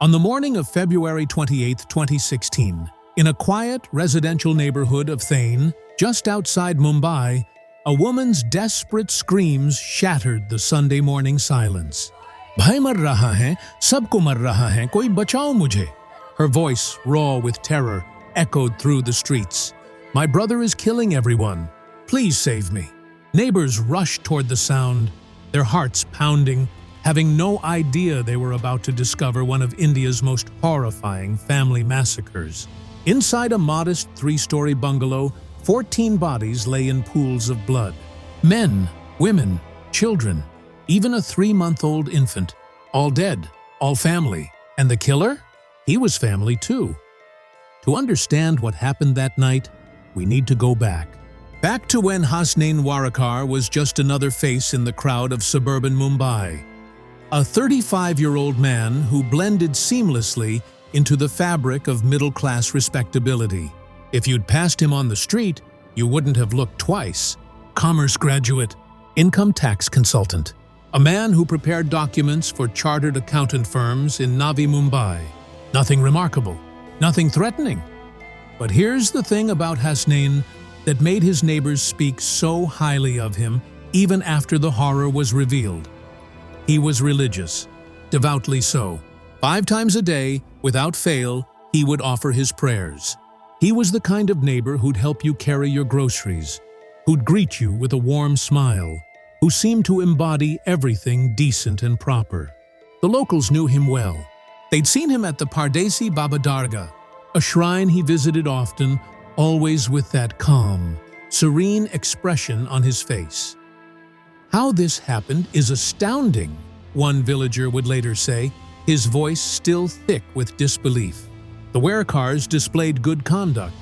On the morning of February 28, 2016, in a quiet residential neighborhood of Thane, just outside Mumbai, a woman's desperate screams shattered the Sunday morning silence. "Bhai mar raha hai, sabko mar raha hai, koi bachao mujhe." Her voice, raw with terror, echoed through the streets. "My brother is killing everyone. Please save me." Neighbors rushed toward the sound, their hearts pounding, having no idea they were about to discover one of India's most horrifying family massacres. Inside a modest 3-story bungalow, 14 bodies lay in pools of blood. Men, women, children, even a 3-month-old infant. All dead, all family. And the killer? He was family too. To understand what happened that night, we need to go back. Back to when Thane was just another face in the crowd of suburban Mumbai. A 35-year-old man who blended seamlessly into the fabric of middle-class respectability. If you'd passed him on the street, you wouldn't have looked twice. Commerce graduate, income tax consultant, a man who prepared documents for chartered accountant firms in Navi Mumbai. Nothing remarkable, nothing threatening. But here's the thing about Thane that made his neighbors speak so highly of him even after the horror was revealed. He was religious, devoutly so. 5 times a day, without fail, he would offer his prayers. He was the kind of neighbor who'd help you carry your groceries, who'd greet you with a warm smile, who seemed to embody everything decent and proper. The locals knew him well. They'd seen him at the Pardesi Baba Dargah, a shrine he visited often, always with that calm, serene expression on his face. How this happened is astounding, one villager would later say, his voice still thick with disbelief. The Warekars displayed good conduct,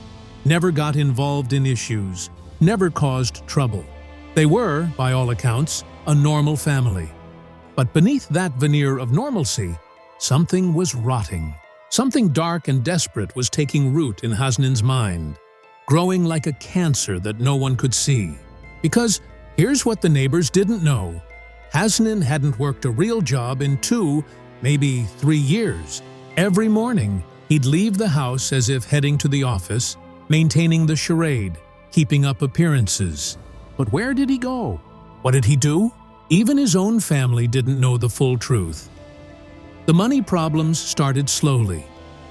never got involved in issues, never caused trouble. They were, by all accounts, a normal family. But beneath that veneer of normalcy, something was rotting. Something dark and desperate was taking root in Thane's mind, growing like a cancer that no one could see. Because here's what the neighbors didn't know. Thane hadn't worked a real job in 2, maybe 3 years. Every morning, he'd leave the house as if heading to the office, maintaining the charade, keeping up appearances. But where did he go? What did he do? Even his own family didn't know the full truth. The money problems started slowly,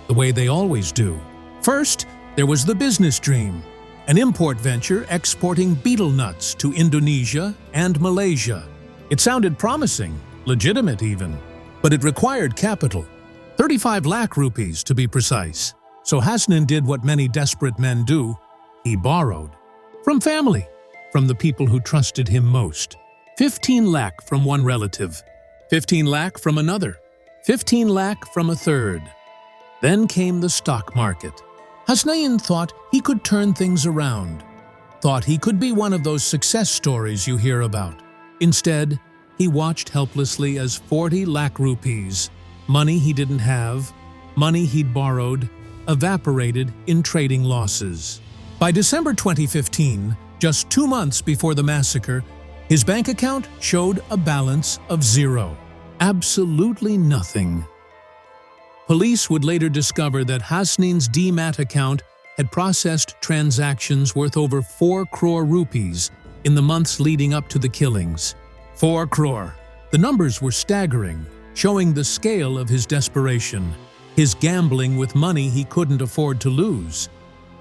the way they always do. First, there was the business dream, an import venture exporting betel nuts to Indonesia and Malaysia. It sounded promising, legitimate even, but it required capital, 35 lakh rupees to be precise. So Thane did what many desperate men do. He borrowed. From family, from the people who trusted him most. 15 lakh from one relative, 15 lakh from another, 15 lakh from a third. Then came the stock market. Thane thought he could turn things around, thought he could be one of those success stories you hear about. Instead, he watched helplessly as 40 lakh rupees, money he didn't have, money he'd borrowed, evaporated in trading losses. By December 2015, just 2 months before the massacre, his bank account showed a balance of 0. Absolutely nothing. Police would later discover that Thane's demat account had processed transactions worth over 4 crore rupees in the months leading up to the killings. 4 crore. The numbers were staggering, showing the scale of his desperation, his gambling with money he couldn't afford to lose.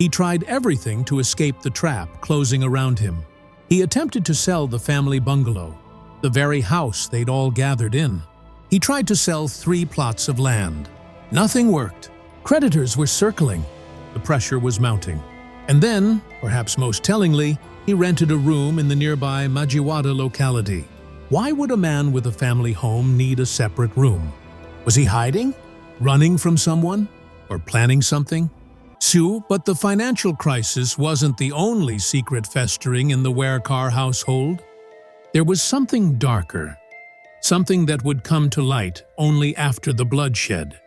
He tried everything to escape the trap closing around him. He attempted to sell the family bungalow, the very house they'd all gathered in. He tried to sell 3 plots of land. Nothing worked. Creditors were circling. The pressure was mounting. And then, perhaps most tellingly, he rented a room in the nearby Majiwada locality. Why would a man with a family home need a separate room? Was he hiding? Running from someone? Or planning something? But the financial crisis wasn't the only secret festering in the Warekar household. There was something darker, something that would come to light only after the bloodshed.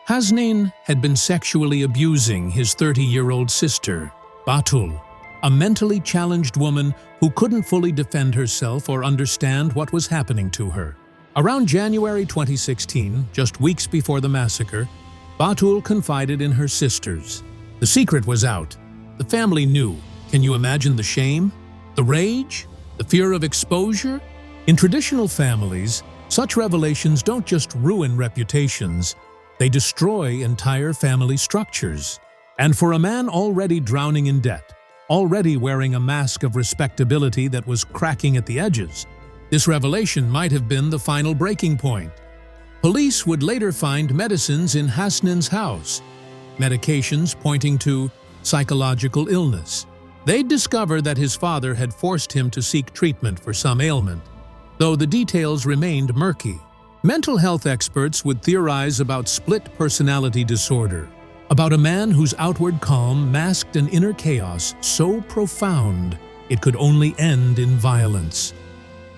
Thane had been sexually abusing his 30-year-old sister, Batul, a mentally challenged woman who couldn't fully defend herself or understand what was happening to her. Around January 2016, just weeks before the massacre, Batul confided in her sisters. The secret was out. The family knew. Can you imagine the shame? The rage? The fear of exposure? In traditional families, such revelations don't just ruin reputations, they destroy entire family structures. And for a man already drowning in debt, already wearing a mask of respectability that was cracking at the edges, this revelation might have been the final breaking point. Police would later find medicines in Hasnain's house, medications pointing to psychological illness. They'd discover that his father had forced him to seek treatment for some ailment, though the details remained murky. Mental health experts would theorize about split personality disorder, about a man whose outward calm masked an inner chaos so profound it could only end in violence.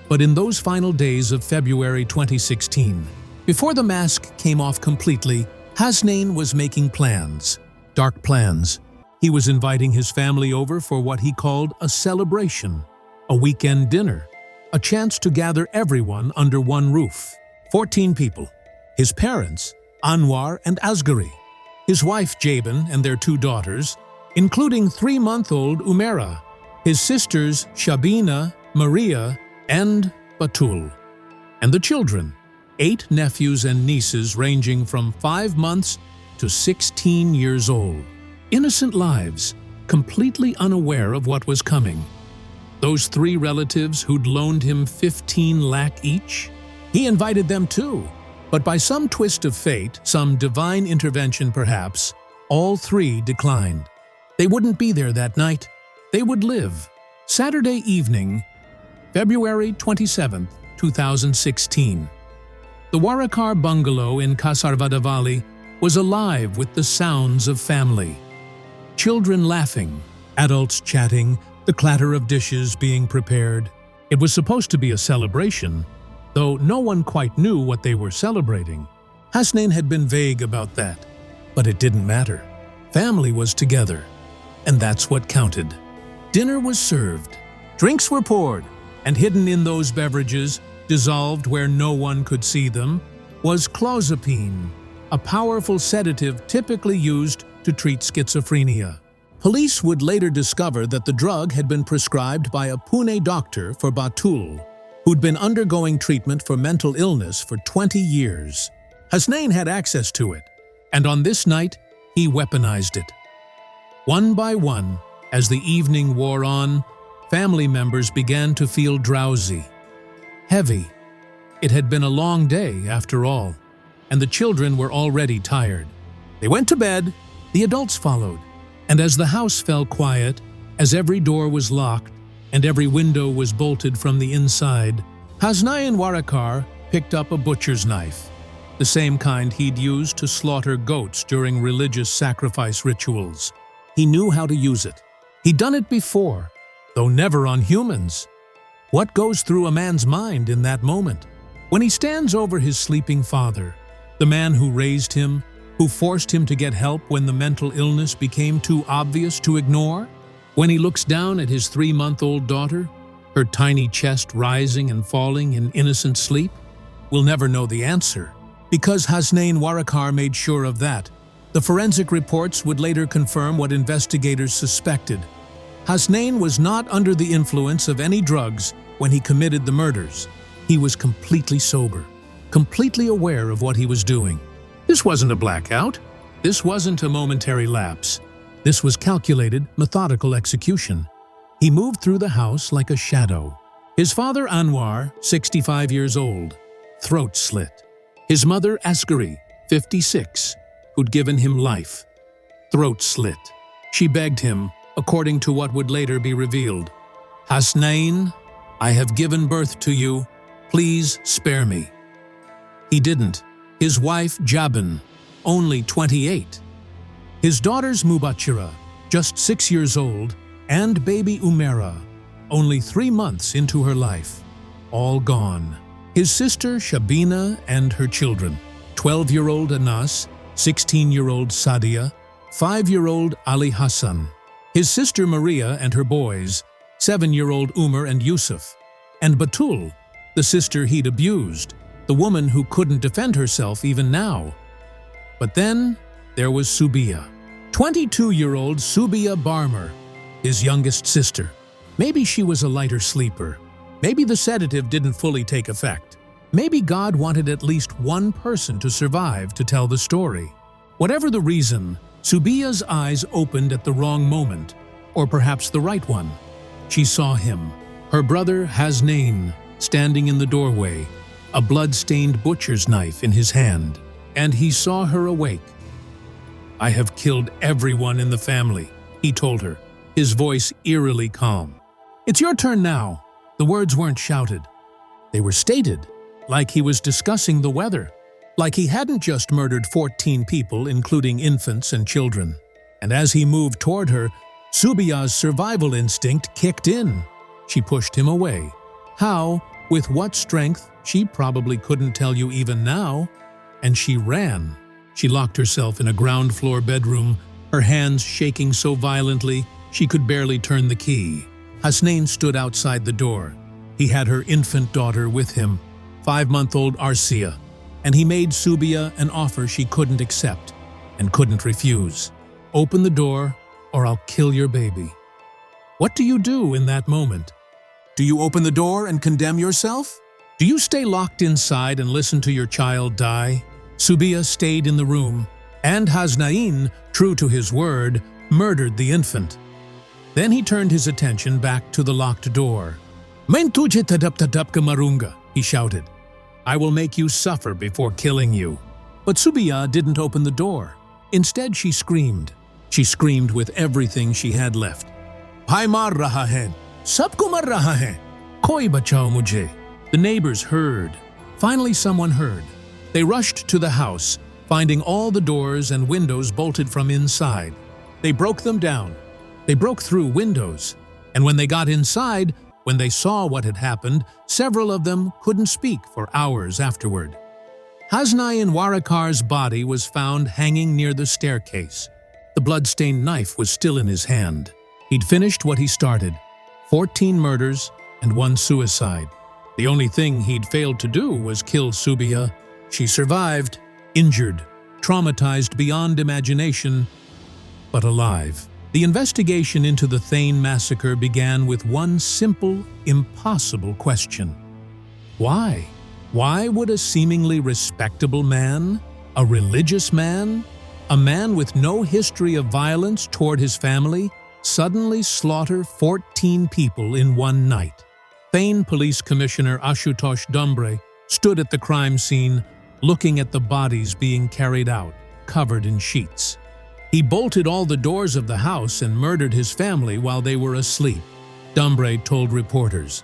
But in those final days of February 2016, before the mask came off completely, Hasnain was making plans, dark plans. He was inviting his family over for what he called a celebration, a weekend dinner, a chance to gather everyone under one roof. 14 people. His parents, Anwar and Asghari. His wife Jabin and their 2 daughters, including 3-month-old Umaira. His sisters Shabina, Maria, and Batul. And the children, 8 nephews and nieces ranging from 5 months to 16 years old. Innocent lives, completely unaware of what was coming. Those 3 relatives who'd loaned him 15 lakh each? He invited them too, but by some twist of fate, some divine intervention perhaps, all 3 declined. They wouldn't be there that night. They would live. Saturday evening, February 27, 2016. The Warakar bungalow in Kasarvadavali was alive with the sounds of family. Children laughing, adults chatting, the clatter of dishes being prepared. It was supposed to be a celebration, though no one quite knew what they were celebrating. Hasnain had been vague about that, but it didn't matter. Family was together, and that's what counted. Dinner was served, drinks were poured, and hidden in those beverages, dissolved where no one could see them, was clozapine, a powerful sedative typically used to treat schizophrenia. Police would later discover that the drug had been prescribed by a Pune doctor for Batul, who'd been undergoing treatment for mental illness for 20 years. Hasnain had access to it, and on this night, he weaponized it. One by one, as the evening wore on, family members began to feel drowsy, heavy. It had been a long day, after all, and the children were already tired. They went to bed, the adults followed, and as the house fell quiet, as every door was locked and every window was bolted from the inside, Hasnain Warakar picked up a butcher's knife, the same kind he'd used to slaughter goats during religious sacrifice rituals. He knew how to use it. He'd done it before, though never on humans. What goes through a man's mind in that moment? When he stands over his sleeping father, the man who raised him, who forced him to get help when the mental illness became too obvious to ignore? When he looks down at his 3-month-old daughter, her tiny chest rising and falling in innocent sleep? We'll never know the answer, because Hasnain Warakar made sure of that. The forensic reports would later confirm what investigators suspected. Hasnain was not under the influence of any drugs when he committed the murders. He was completely sober, completely aware of what he was doing. This wasn't a blackout. This wasn't a momentary lapse. This was calculated, methodical execution. He moved through the house like a shadow. His father Anwar, 65 years old, throat slit. His mother Asghari, 56, who'd given him life, throat slit. She begged him, according to what would later be revealed, "Hasnain, I have given birth to you. Please spare me." He didn't. His wife Jabin, only 28. His daughters Mubashira, just 6 years old, and baby Umaira, only 3 months into her life, all gone. His sister Shabina and her children, 12-year-old Anas, 16-year-old Sadia, 5-year-old Ali Hassan. His sister Maria and her boys, 7-year-old Umar and Yusuf, and Batul, the sister he'd abused, the woman who couldn't defend herself even now. But then there was Subiya. 22-year-old Subiya Barmer, his youngest sister. Maybe she was a lighter sleeper. Maybe the sedative didn't fully take effect. Maybe God wanted at least one person to survive to tell the story. Whatever the reason, Subiya's eyes opened at the wrong moment, or perhaps the right one. She saw him, her brother Thane, standing in the doorway, a blood-stained butcher's knife in his hand, and he saw her awake. "I have killed everyone in the family," he told her, his voice eerily calm. "It's your turn now." The words weren't shouted. They were stated, like he was discussing the weather, like he hadn't just murdered 14 people, including infants and children. And as he moved toward her, Subiya's survival instinct kicked in. She pushed him away. How, with what strength, she probably couldn't tell you even now. And she ran. She locked herself in a ground-floor bedroom, her hands shaking so violently she could barely turn the key. Thane stood outside the door. He had her infant daughter with him, 5-month-old Arcia, and he made Subiya an offer she couldn't accept and couldn't refuse. "Open the door, or I'll kill your baby." What do you do in that moment? Do you open the door and condemn yourself? Do you stay locked inside and listen to your child die? Subiya stayed in the room, and Thane, true to his word, murdered the infant. Then he turned his attention back to the locked door. "Main tujhe tadap ka marunga," he shouted. "I will make you suffer before killing you." But Subiya didn't open the door. Instead, she screamed. She screamed with everything she had left. "Bhai maar raha hai, sabko mar raha hai, koi bachao mujhe." The neighbors heard. Finally, someone heard. They rushed to the house, finding all the doors and windows bolted from inside. They broke them down. They broke through windows. And when they got inside, when they saw what had happened, several of them couldn't speak for hours afterward. Hasnain Warakar's body was found hanging near the staircase. The blood-stained knife was still in his hand. He'd finished what he started, 14 murders and 1 suicide. The only thing he'd failed to do was kill Subiya. She survived, injured, traumatized beyond imagination, but alive. The investigation into the Thane massacre began with one simple, impossible question. Why? Why would a seemingly respectable man, a religious man, a man with no history of violence toward his family, suddenly slaughter 14 people in one night? Thane Police Commissioner Ashutosh Dumbre stood at the crime scene, looking at the bodies being carried out, covered in sheets. He bolted all the doors of the house and murdered his family while they were asleep, Dumbre told reporters.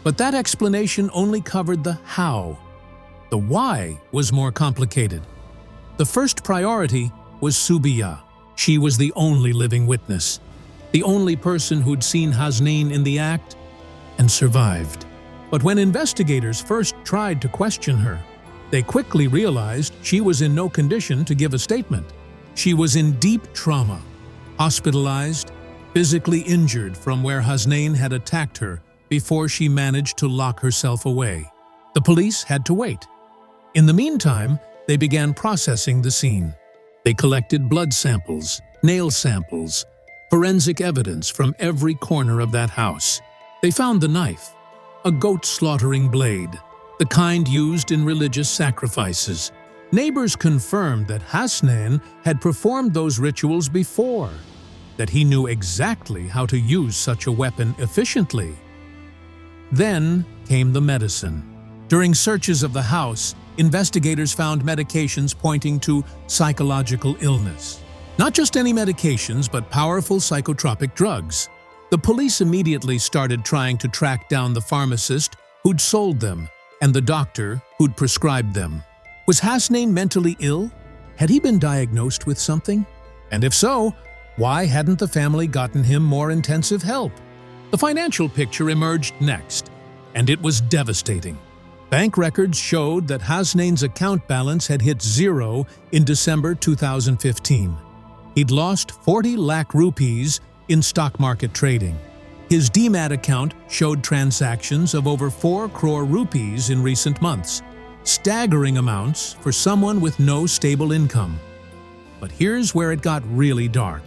But that explanation only covered the how. The why was more complicated. The first priority was Subiya. She was the only living witness, the only person who'd seen Thane in the act and survived. But when investigators first tried to question her, they quickly realized she was in no condition to give a statement. She was in deep trauma, hospitalized, physically injured from where Thane had attacked her before she managed to lock herself away. The police had to wait. In the meantime, they began processing the scene. They collected blood samples, nail samples, forensic evidence from every corner of that house. They found the knife, a goat-slaughtering blade, the kind used in religious sacrifices. Neighbors confirmed that Thane had performed those rituals before, that he knew exactly how to use such a weapon efficiently. Then came the medicine. During searches of the house, investigators found medications pointing to psychological illness. Not just any medications, but powerful psychotropic drugs. The police immediately started trying to track down the pharmacist who'd sold them and the doctor who'd prescribed them. Was Thane mentally ill? Had he been diagnosed with something? And if so, why hadn't the family gotten him more intensive help? The financial picture emerged next, and it was devastating. Bank records showed that Thana's account balance had hit zero in December 2015. He'd lost 40 lakh rupees in stock market trading. His Demat account showed transactions of over 4 crore rupees in recent months. staggering amounts for someone with no stable income. But here's where it got really dark.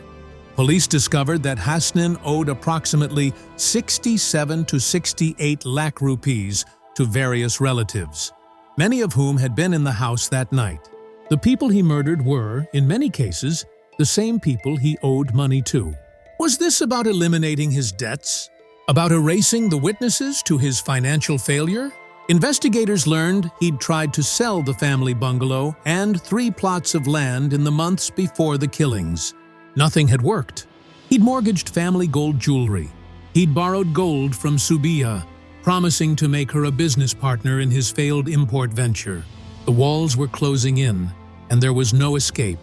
Police discovered that Hasnain owed approximately 67 to 68 lakh rupees to various relatives, many of whom had been in the house that night. The people he murdered were, in many cases, the same people he owed money to. Was this about eliminating his debts? About erasing the witnesses to his financial failure? Investigators learned he'd tried to sell the family bungalow and 3 plots of land in the months before the killings. Nothing had worked. He'd mortgaged family gold jewelry. He'd borrowed gold from Subiya, promising to make her a business partner in his failed import venture. The walls were closing in, and there was no escape.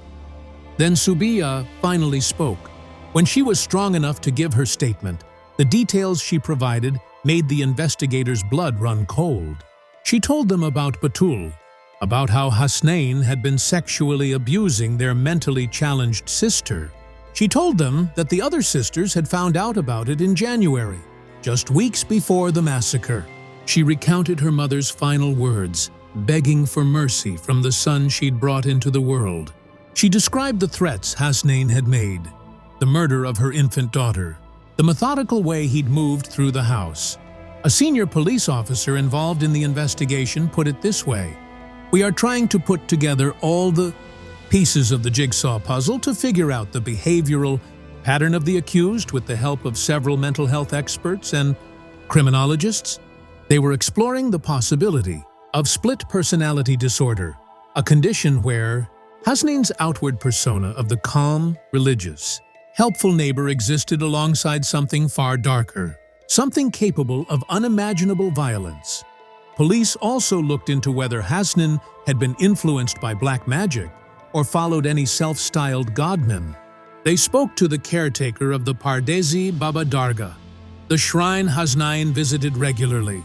Then Subiya finally spoke. When she was strong enough to give her statement, the details she provided made the investigators' blood run cold. She told them about Batul, about how Hasnain had been sexually abusing their mentally challenged sister. She told them that the other sisters had found out about it in January, just weeks before the massacre. She recounted her mother's final words, begging for mercy from the son she'd brought into the world. She described the threats Hasnain had made, the murder of her infant daughter, the methodical way he'd moved through the house. A senior police officer involved in the investigation put it this way: "We are trying to put together all the pieces of the jigsaw puzzle to figure out the behavioral pattern of the accused with the help of several mental health experts and criminologists." They were exploring the possibility of split personality disorder, a condition where Hasnain's outward persona of the calm, religious, helpful neighbor existed alongside something far darker, something capable of unimaginable violence. Police also looked into whether Hasnain had been influenced by black magic or followed any self-styled godmen. They spoke to the caretaker of the Pardesi Baba Dargah, the shrine Hasnain visited regularly.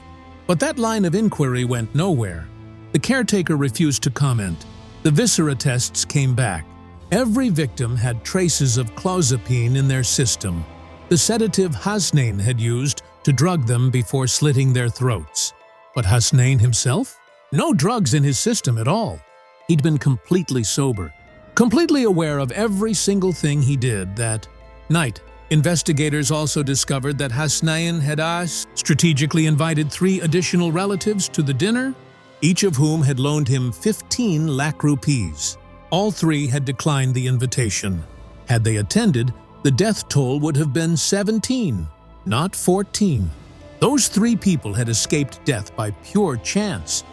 But that line of inquiry went nowhere. The caretaker refused to comment. The viscera tests came back. Every victim had traces of clozapine in their system, the sedative Hasnain had used to drug them before slitting their throats. But Hasnain himself? No drugs in his system at all. He'd been completely sober, completely aware of every single thing he did that night. Investigators also discovered that Hasnain had strategically invited 3 additional relatives to the dinner, each of whom had loaned him 15 lakh rupees. All 3 had declined the invitation. Had they attended, the death toll would have been 17, not 14. Those 3 people had escaped death by pure chance,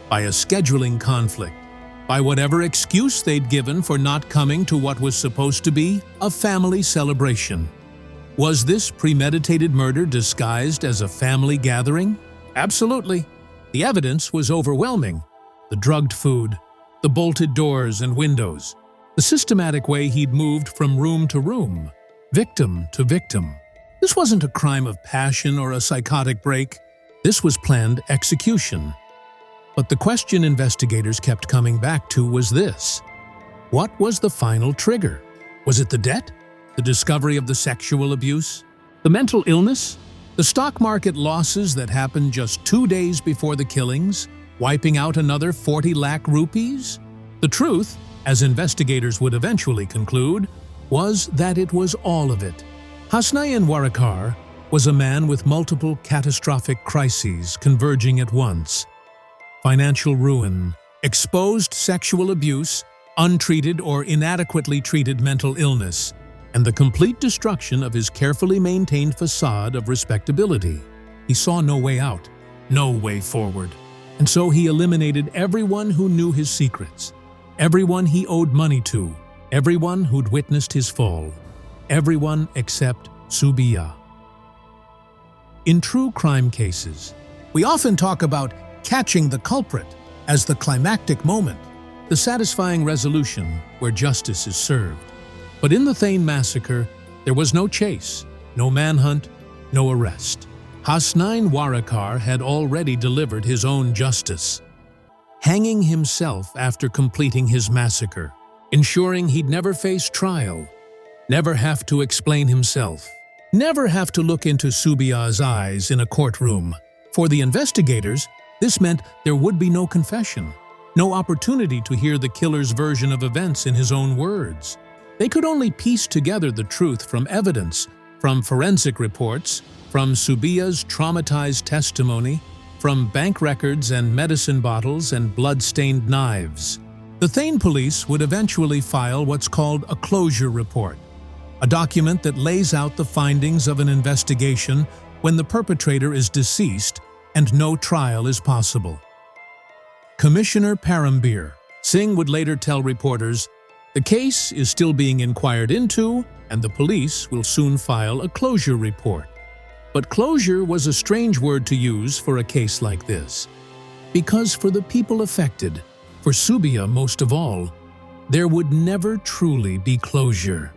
by a scheduling conflict, by whatever excuse they'd given for not coming to what was supposed to be a family celebration. Was this premeditated murder disguised as a family gathering? Absolutely. The evidence was overwhelming. The drugged food, the bolted doors and windows, the systematic way he'd moved from room to room, victim to victim. This wasn't a crime of passion or a psychotic break. This was planned execution. But the question investigators kept coming back to was this: what was the final trigger? Was it the debt? The discovery of the sexual abuse? The mental illness? The stock market losses that happened just 2 days before the killings, wiping out another 40 lakh rupees? The truth, as investigators would eventually conclude, was that it was all of it. Hasnain Warakar was a man with multiple catastrophic crises converging at once. Financial ruin, exposed sexual abuse, untreated or inadequately treated mental illness, and the complete destruction of his carefully maintained facade of respectability. He saw no way out, no way forward. And so he eliminated everyone who knew his secrets, everyone he owed money to, everyone who'd witnessed his fall, everyone except Subiya. In true crime cases, we often talk about catching the culprit as the climactic moment, the satisfying resolution where justice is served. But in the Thane massacre, there was no chase, no manhunt, no arrest. Hasnain Warakar had already delivered his own justice, hanging himself after completing his massacre, ensuring he'd never face trial, never have to explain himself, never have to look into Subiya's eyes in a courtroom. For the investigators, This meant there would be no confession, no opportunity to hear the killer's version of events in his own words. They could only piece together the truth from evidence, from forensic reports, from Subia's traumatized testimony, from bank records and medicine bottles and blood-stained knives. The Thane police would eventually file what's called a closure report, a document that lays out the findings of an investigation when the perpetrator is deceased and no trial is possible. Commissioner Parambir Singh would later tell reporters, "The case is still being inquired into, and the police will soon file a closure report." But closure was a strange word to use for a case like this. Because for the people affected, for Subia most of all, there would never truly be closure.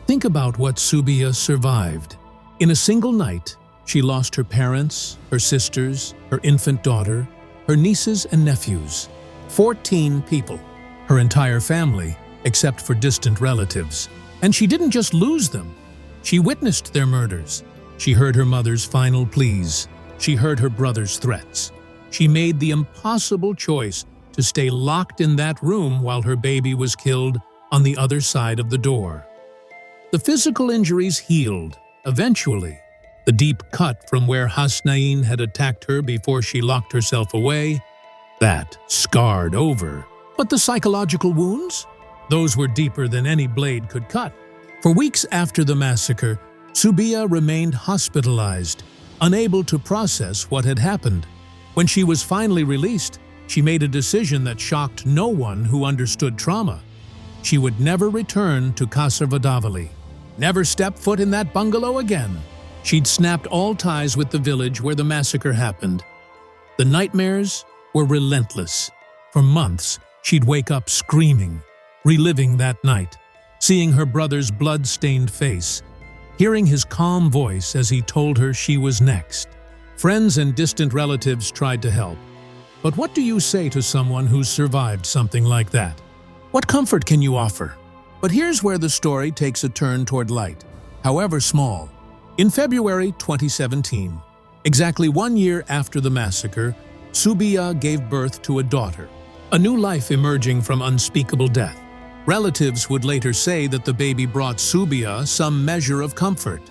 Think about what Subia survived. In a single night, she lost her parents, her sisters, her infant daughter, her nieces and nephews. 14 people. Her entire family, except for distant relatives. And she didn't just lose them. She witnessed their murders. She heard her mother's final pleas. She heard her brother's threats. She made the impossible choice to stay locked in that room while her baby was killed on the other side of the door. The physical injuries healed, eventually. The deep cut from where Hasnain had attacked her before she locked herself away, that scarred over. But the psychological wounds? Those were deeper than any blade could cut. For weeks after the massacre, Subia remained hospitalized, unable to process what had happened. When she was finally released, she made a decision that shocked no one who understood trauma. She would never return to Kasarvadavali, never step foot in that bungalow again. She'd snapped all ties with the village where the massacre happened. The nightmares were relentless. For months, she'd wake up screaming, reliving that night, seeing her brother's blood-stained face, hearing his calm voice as he told her she was next. Friends and distant relatives tried to help. But what do you say to someone who's survived something like that? What comfort can you offer? But here's where the story takes a turn toward light, however small. In February 2017, exactly 1 year after the massacre, Subia gave birth to a daughter, a new life emerging from unspeakable death. Relatives would later say that the baby brought Subia some measure of comfort,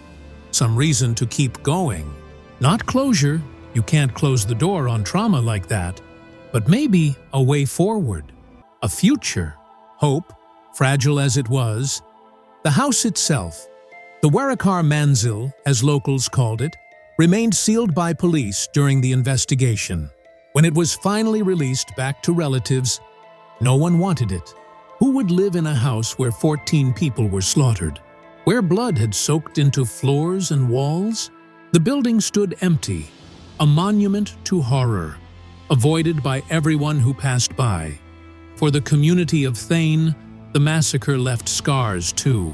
some reason to keep going. Not closure, you can't close the door on trauma like that, but maybe a way forward, a future, hope, fragile as it was. The house itself, the Warakar Manzil, as locals called it, remained sealed by police during the investigation. When it was finally released back to relatives, no one wanted it. Who would live in a house where 14 people were slaughtered? Where blood had soaked into floors and walls? The building stood empty, a monument to horror, avoided by everyone who passed by. For the community of Thane, the massacre left scars too.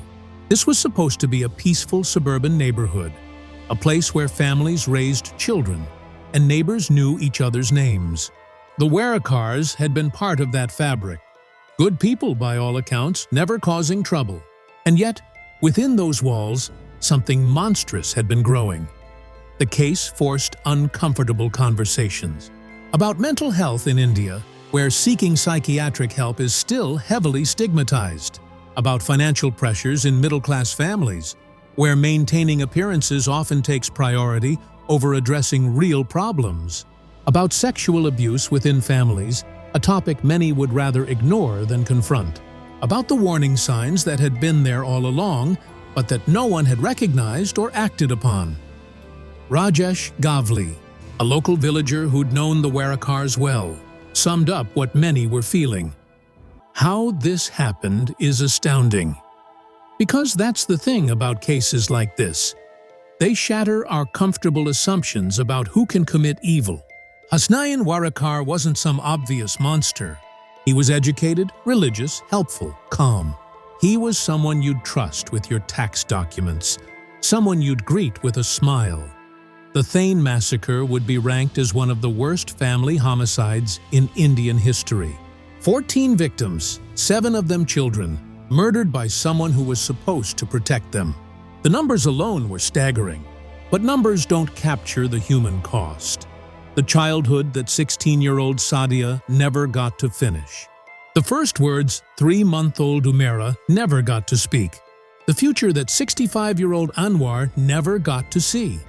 This was supposed to be a peaceful suburban neighborhood, a place where families raised children and neighbors knew each other's names. The Warakars had been part of that fabric. Good people by all accounts, never causing trouble. And yet, within those walls, something monstrous had been growing. The case forced uncomfortable conversations about mental health in India, where seeking psychiatric help is still heavily stigmatized, about financial pressures in middle-class families, where maintaining appearances often takes priority over addressing real problems, about sexual abuse within families, a topic many would rather ignore than confront, about the warning signs that had been there all along, but that no one had recognized or acted upon. Rajesh Gavli, a local villager who'd known the Warakars well, summed up what many were feeling. How this happened is astounding. Because that's the thing about cases like this. They shatter our comfortable assumptions about who can commit evil. Hasnain Warakar wasn't some obvious monster. He was educated, religious, helpful, calm. He was someone you'd trust with your tax documents, someone you'd greet with a smile. The Thane massacre would be ranked as one of the worst family homicides in Indian history. 14 victims, 7 of them children, murdered by someone who was supposed to protect them. The numbers alone were staggering, but numbers don't capture the human cost. the childhood that 16-year-old Sadia never got to finish. The first words 3-month-old Umaira never got to speak. The future that 65-year-old Anwar never got to see.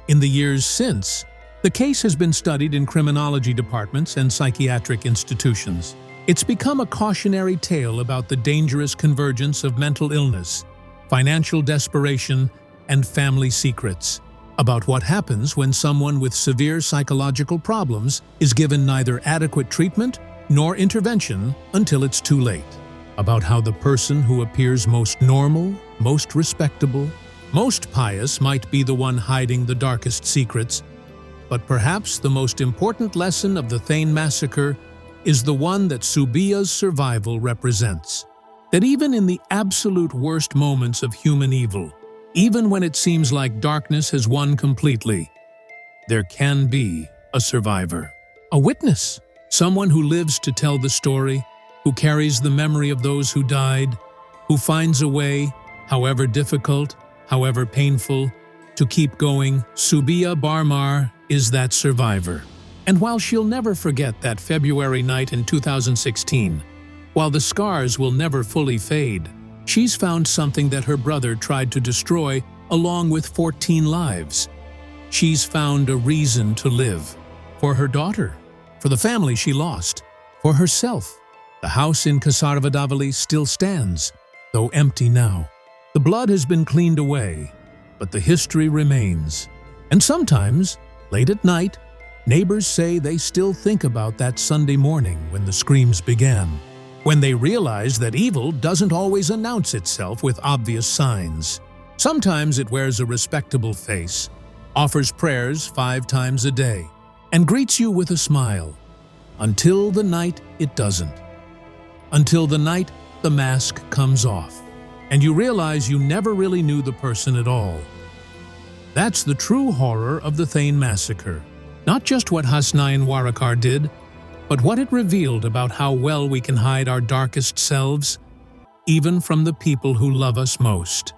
In the years since, the case has been studied in criminology departments and psychiatric institutions. It's become a cautionary tale about the dangerous convergence of mental illness, financial desperation, and family secrets, about what happens when someone with severe psychological problems is given neither adequate treatment nor intervention until it's too late, about how the person who appears most normal, most respectable, most pious might be the one hiding the darkest secrets. But perhaps the most important lesson of the Thane massacre is the one that Subia's survival represents. That even in the absolute worst moments of human evil, even when it seems like darkness has won completely, there can be a survivor. A witness, someone who lives to tell the story, who carries the memory of those who died, who finds a way, however difficult, however painful, to keep going. Subia Barmar is that survivor. And while she'll never forget that February night in 2016, while the scars will never fully fade, she's found something that her brother tried to destroy along with 14 lives. She's found a reason to live. For her daughter, for the family she lost, for herself. The house in Kasarvadavali still stands, though empty now. The blood has been cleaned away, but the history remains. And sometimes, late at night, neighbors say they still think about that Sunday morning when the screams began, when they realize that evil doesn't always announce itself with obvious signs. Sometimes it wears a respectable face, offers prayers 5 times a day, and greets you with a smile, until the night it doesn't. Until the night the mask comes off, and you realize you never really knew the person at all. That's the true horror of the Thane massacre. Not just what Hasnain Warakar did, but what it revealed about how well we can hide our darkest selves, even from the people who love us most.